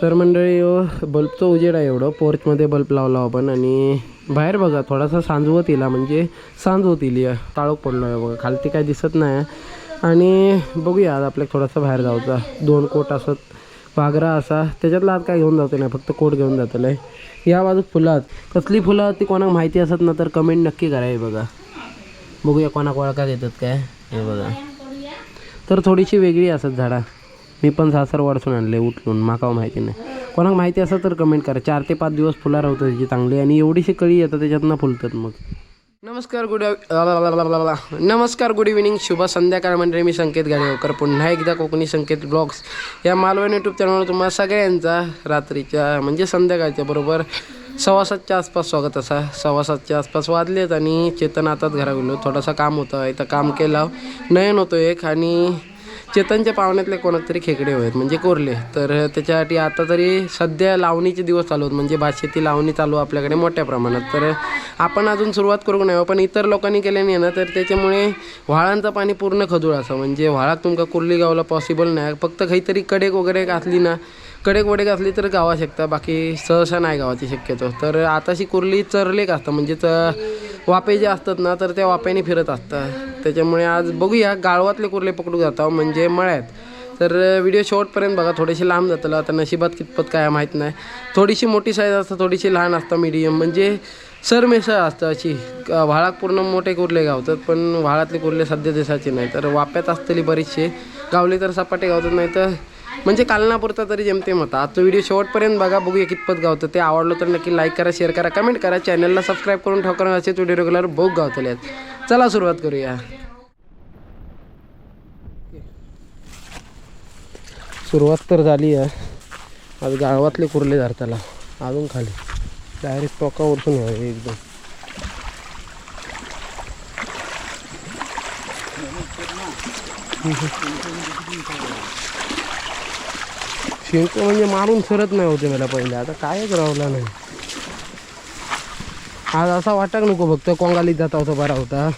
तर मंडळी बल्बचं उजेड आहे एवढं, पोर्चमध्ये बल्ब लावला आपण आणि बाहेर बघा थोडासा सांजवत येला म्हणजे सांज होत येईल, काळोख पडलो आहे बघा, खालती काय दिसत नाही. आणि बघूया आज आपल्याला थोडासा बाहेर जाऊचा, 2 कोट असत पागरा असा, त्याच्यातला आज काय घेऊन जातो नाही, फक्त कोट घेऊन जातो आहे. या बाजूक फुलं आहेत, कसली फुलं ती कोणाक माहिती असत ना तर कमेंट नक्की करा. हे बघा, बघूया कोणाक ओळखा घेतात काय. हे बघा, तर थोडीशी वेगळी असत झाडा, मी पण सासर वाढसून आणले उठलून, माका माहिती नाही. कोणाक माहिती असं तर कमेंट करा. 4 ते 5 दिवस फुला राहतात त्याची चांगली, आणि एवढीशी कळी येतात त्याच्यातनं फुलतात. मग नमस्कार गुड इव्हिनिंग, शुभ संध्याकाळ मंडळी. मी संकेत गाडेवकर पुन्हा एकदा कोकणी संकेत ब्लॉग्स या मालवण यूट्यूब चॅनलवर तुम्हाला सगळ्यांचा रात्रीच्या म्हणजे संध्याकाळच्या बरोबर 6:15च्या आसपास स्वागत. असा 6:15च्या आसपास वाजलेत आणि चेतन आताच घरा गेलो, थोडासा काम होतं इथं, काम केलं. नयन होतो एक, आणि चेतनच्या पाहुण्यातले कोणाक तरी खेकडे आहेत म्हणजे कोरले, तर त्याच्यासाठी आता तरी सध्या लावणीचे दिवस चालू आहेत, म्हणजे भातशेती लावणी चालू आपल्याकडे मोठ्या प्रमाणात. तर आपण अजून सुरुवात करू नाही, पण इतर लोकांनी केले नाही ना, तर त्याच्यामुळे व्हाळांचं पाणी पूर्ण खदूळ असं, म्हणजे व्हाळात तुमका कुर्ली गावला पॉसिबल नाही. फक्त काहीतरी कडेक वगैरे असली ना, कडेक वडेक असली तर गावा शकता, बाकी सहसा नाही गावाची शक्यतो. तर आताशी कुर्ली चरलेक असतं, म्हणजे वापे जे असतात ना तर त्या वाप्याने फिरत असतात. त्याच्यामुळे आज बघूया गाळवातले कुर्ले पकडू जातो म्हणजे मळ्यात. तर व्हिडिओ शेवटपर्यंत बघा, थोडीशी लांब जातलं, आता नशिबात कितपत काय माहीत नाही. थोडीशी मोठी साईज असतं, थोडीशी लहान असतं, मीडियम म्हणजे सरमेसळ असतं अशी. व्हाळात पूर्ण मोठे कुर्ले गावतात, पण व्हाळातले कुर्ले सध्या दिसायचे नाही. तर वाप्यात असतली बरीचसे गावले तर सपाटे गावतात, नाही तर म्हणजे कालनापुरता तरी जेमतेम होता. आजचा व्हिडिओ शेवटपर्यंत बघा, बघूया कितपत गावतं ते. आवडलं तर नक्की लाईक करा, शेअर करा, कमेंट करा, चॅनलला सबस्क्राईब करून ठेवा, असेच व्हिडिओ रेग्युलर बघ गावतले. चला सुरुवात करूया. सुरुवात तर झाली आहे. आज गावातले कुर्ले धरताला अजून खाली डायरेक्ट टोकावरसून यावे एकदम. शिंक म्हणजे मारून सरत नाही होते मला पहिले, आता कायच रावला नाही. आज असा वाटाक नको फक्त कोंगालीत जाता होता बरा होता.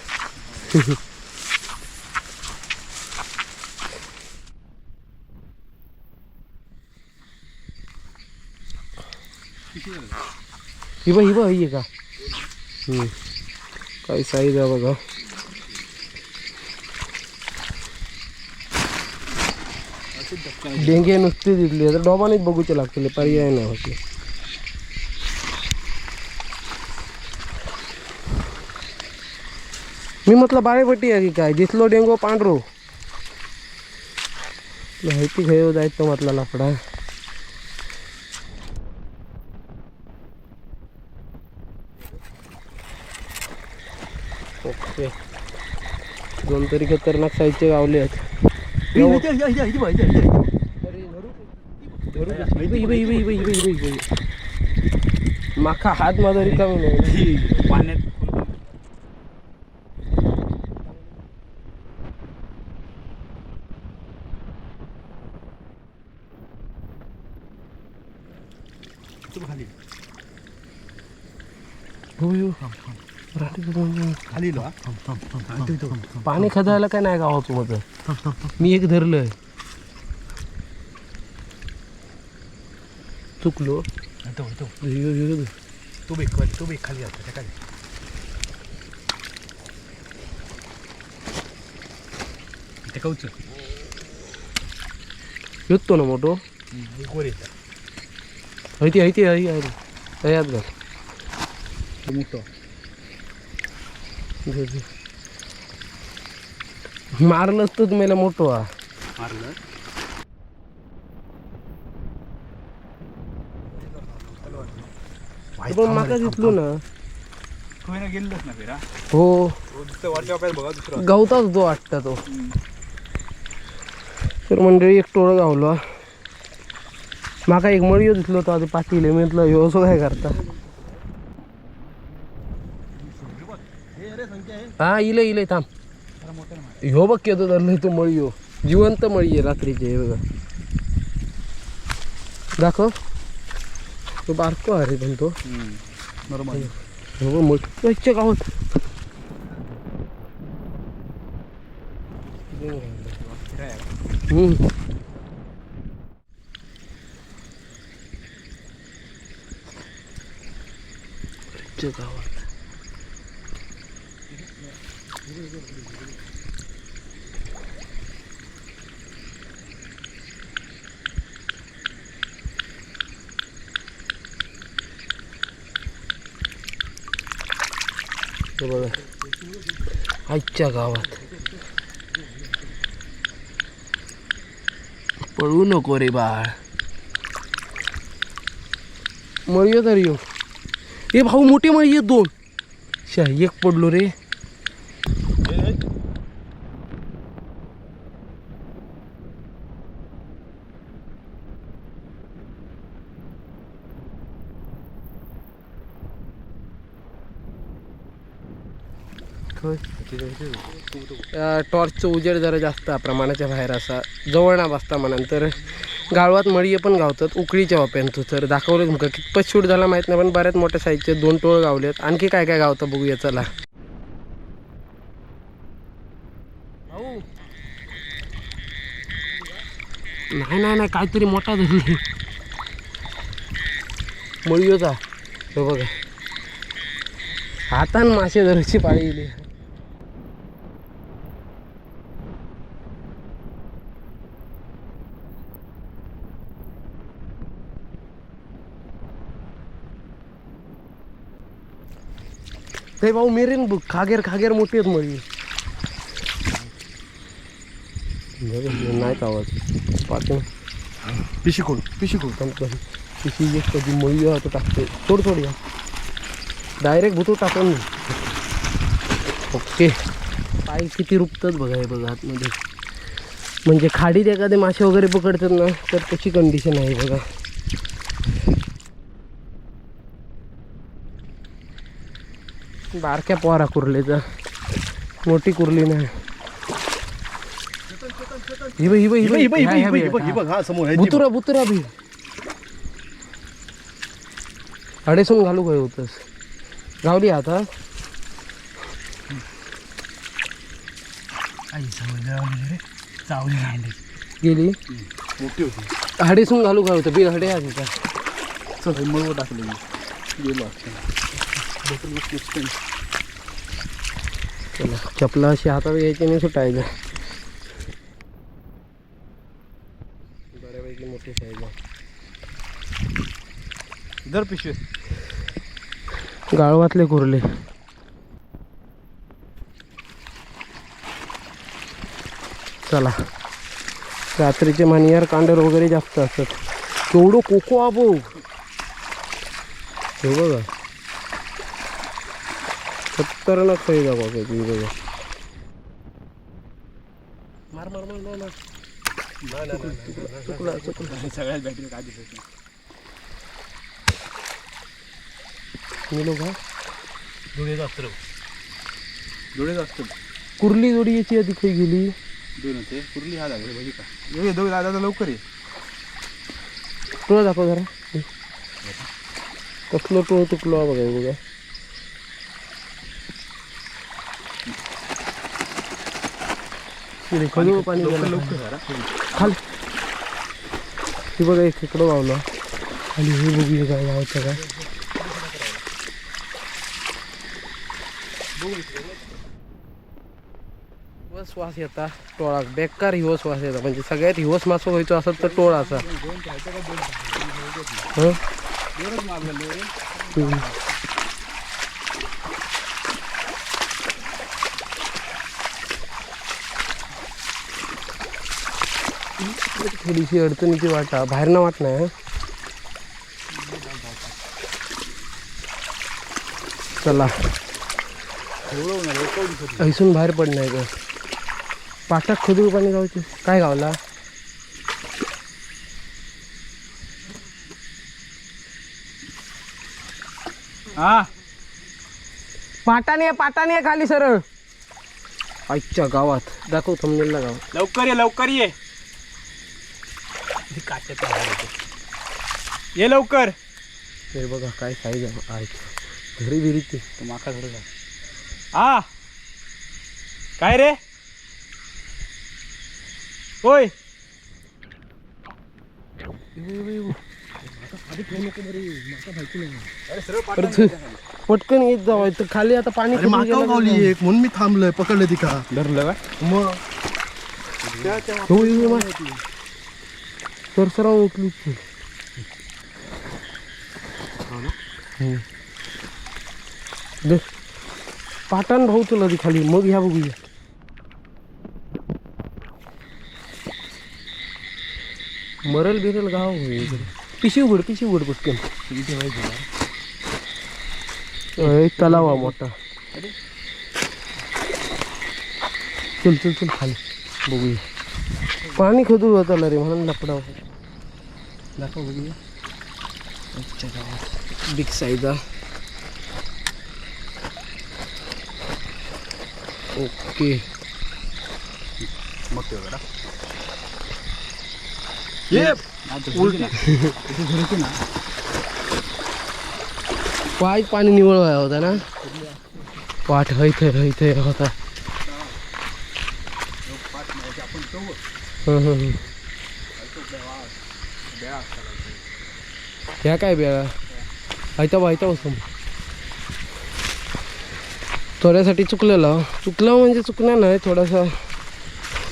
हिबा ही का काही साईज आहे बघा. डेंगे नुसते दिसले तर डोबानेच बघूचे लागतील, पर्याय नाही होते. मी म्हटलं बाळेपट्टी आहे की काय, दिसलो डेंगो पांढरो माहिती घेऊ जायचं म्हटलं लाकडा. ओके, 2 तरी खतरनाक साईजचे गावले आहेत. माका हात माझा रिकामी नाही पाण्यात. पाणी खदायला काय नाही गावाचं माझं. मी एक धरलंय, चुकलो. तो बेक खाली जातो काय ते कौच येतो ना मोठो वर येतात. तयात घाल मोठं मारलंच तर तुम्हाला मोठो हा मारलं. पण माका दिसलो ना, गेलोच ना फिरा. हो बघा दुसरा गावताच तो वाटता तो. तर मंडळी एक टोळं गावलो. माका एक मळीयो दिसलो तो आधी पाटील, म्हटलं ह्यो असं काय करता. हा इले थांब, ह्यो बघ केतो धरलं तो मळीयो, जिवंत मळी आहे रात्रीचे. हे बघा दाखव, तो बारको अरे पण तो नॉर्मल मोठ्या गावात. आईच्या गावात हे बघा आईच्या गावात पळू नको रे बाळ मळी तर येऊ ए भाऊ मोठी मळी आहेत दोन एक पडलो रे टॉर्चचं उजेड जरा जास्त प्रमाणाच्या बाहेर असा जवळ ना बसता म्हणून गाळवात मळी पण गावतात उकळीच्या वाप्यान तू तर दाखवलं तुमका कितपत शूट झाला माहीत नाही पण बऱ्याच मोठ्या साईजचे 2 टोळ गावलेत आणखी काय काय गावतं बघूया चला नाही नाही नाही काहीतरी मोठा धरली मळी होता हे बघा हातान मासे धरायची पाळी येईल ते भाऊ मेरीन बघ खागेर मोठी आहेत मळी नाही आवाज पाहतो पिशी खोड पिशी एक कधी मळी तो टाकते थोडी या डायरेक्ट भुतो टाकून ओके पाय किती रुपतात बघा हे बघा आतमध्ये म्हणजे खाडीत एखादे मासे वगैरे पकडतात ना तर त्याची कंडिशन आहे बघा बारक्या पोरा कुर्लेचा मोठी कुर्ली नाही बुतुरा भी अडेसून घालू काय होतस गावली आता गेली मोठी होती हडेसून घालू काय होतं बिल हडे आहे का मळव टाकले गेलो चला चपला अशी हातात घ्यायची नाही सुटायचं बऱ्यापैकी मोठी साईज आहे दर पिशवे गाळवातले कुर्ले चला रात्रीचे मानियार कांडर वगैरे जास्त असतात केवढं कोको आबो हे बघा खतरनाक साईज आहे बघा तुम्ही बघा मार मार मार मार चुकला सगळ्यात बॅटरी काय दिसत मी लोक डोळे असतो कुर्ली जोडी याची आधी खाई गेली दोन होते कुर्ली हा लागले बघी का ये दोघे दादा लवकर ये टोळ दाखव जरा कसलं टोळ तुटलो बघा बघा खजूळ पाणी लवकर खाली हे बघा एक इकडं वावलं आणि हे बघूया काय यायचं काय हिवस वास येता टोळाक बेकार हिवस वास येता म्हणजे सगळ्यात हिवस मासो व्हायचो असत तर टोळ असा थोडीशी अडचणीची वाटा बाहेर ना वाट नाही चला ऐसून बाहेर पडणार का पाटात खजूर पाणी गावचे काय गावला हा पाटाने खाली सरळ आईच्या गावात दाखव थंबनेलला गाव लवकर ये ये लवकर हे बघा काय साईज आहे घरी बिरी ते माका धरू हा काय रे होय परत पटकन येत जावं तर खाली आता पाणी अरे माका गावली एक म्हणून मी थांबलोय पकडलं तिका धरलं का मग तर सराव उचलू पाटान भाऊ तुला ती खाली मग ह्या बघूया मरल बिरल गाव पिशी उघड पटकन तलाव हा मोठा चल चल चल खाली बघूया पाणी खदू होताला रे म्हणून लपडाव दाखव बघूया बिग साईज ओके मग ते बघा ये उलटी ना पाय पाणी निवळ व्हाया होता ना पाठ हयथे होता ह्या काय बेळा हायता बसून थोड्यासाठी चुकलं म्हणजे चुकणार नाही थोडासा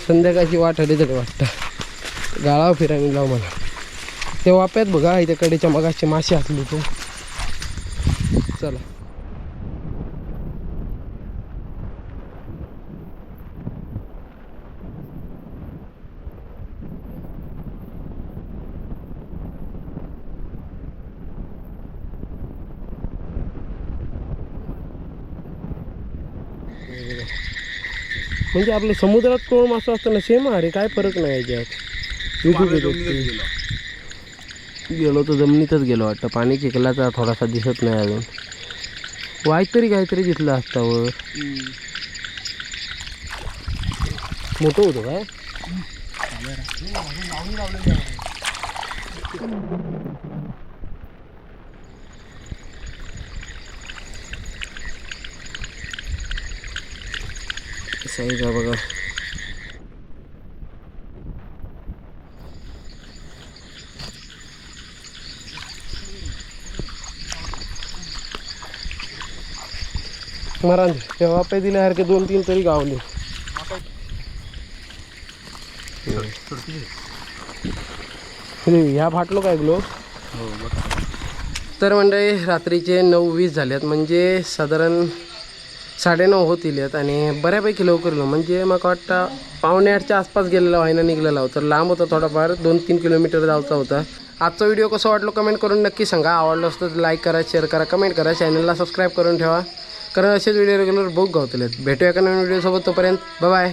संध्याकाळची वाट आली तरी वाटतं गाळावर फिरायला लाव मला ते वाप्यात बघा इथे कडेच्या मगाचे मासे असले तो चला म्हणजे आपले समुद्रात कोण मासा असतं ना सेम अरे काय फरक नाही याच्यात गेलो तर जमिनीतच गेलो वाटतं पाणी चिखलाचा थोडासा दिसत नाही अजून काहीतरी दिसलं असतं वर मोठं होतं काय साईज आहे बघा मरांज तेव्हा पे दिल्यासारखे 2-3 तरी गावले ह्या फाटलो काय ग्लो तर मंडळी रात्रीचे 9:20 झाल्यात म्हणजे साधारण 9:30 होतील आहेत आणि बऱ्यापैकी लवकर म्हणजे मला वाटतं 7:45च्या आसपास गेलेला व्हायना निघलेला होता लांब होता थोडाफार 2-3 किलोमीटर जायचा होता आजचा व्हिडिओ कसा वाटलो कमेंट करून नक्की सांगा आवडलं असतं तर लाईक करा शेअर करा कमेंट करा चॅनलला सबस्क्राईब करून ठेवा कारण असेच व्हिडिओ रेग्युलर बघू गावतले भेटूया एका नवीन व्हिडिओसोबत तोपर्यंत बाय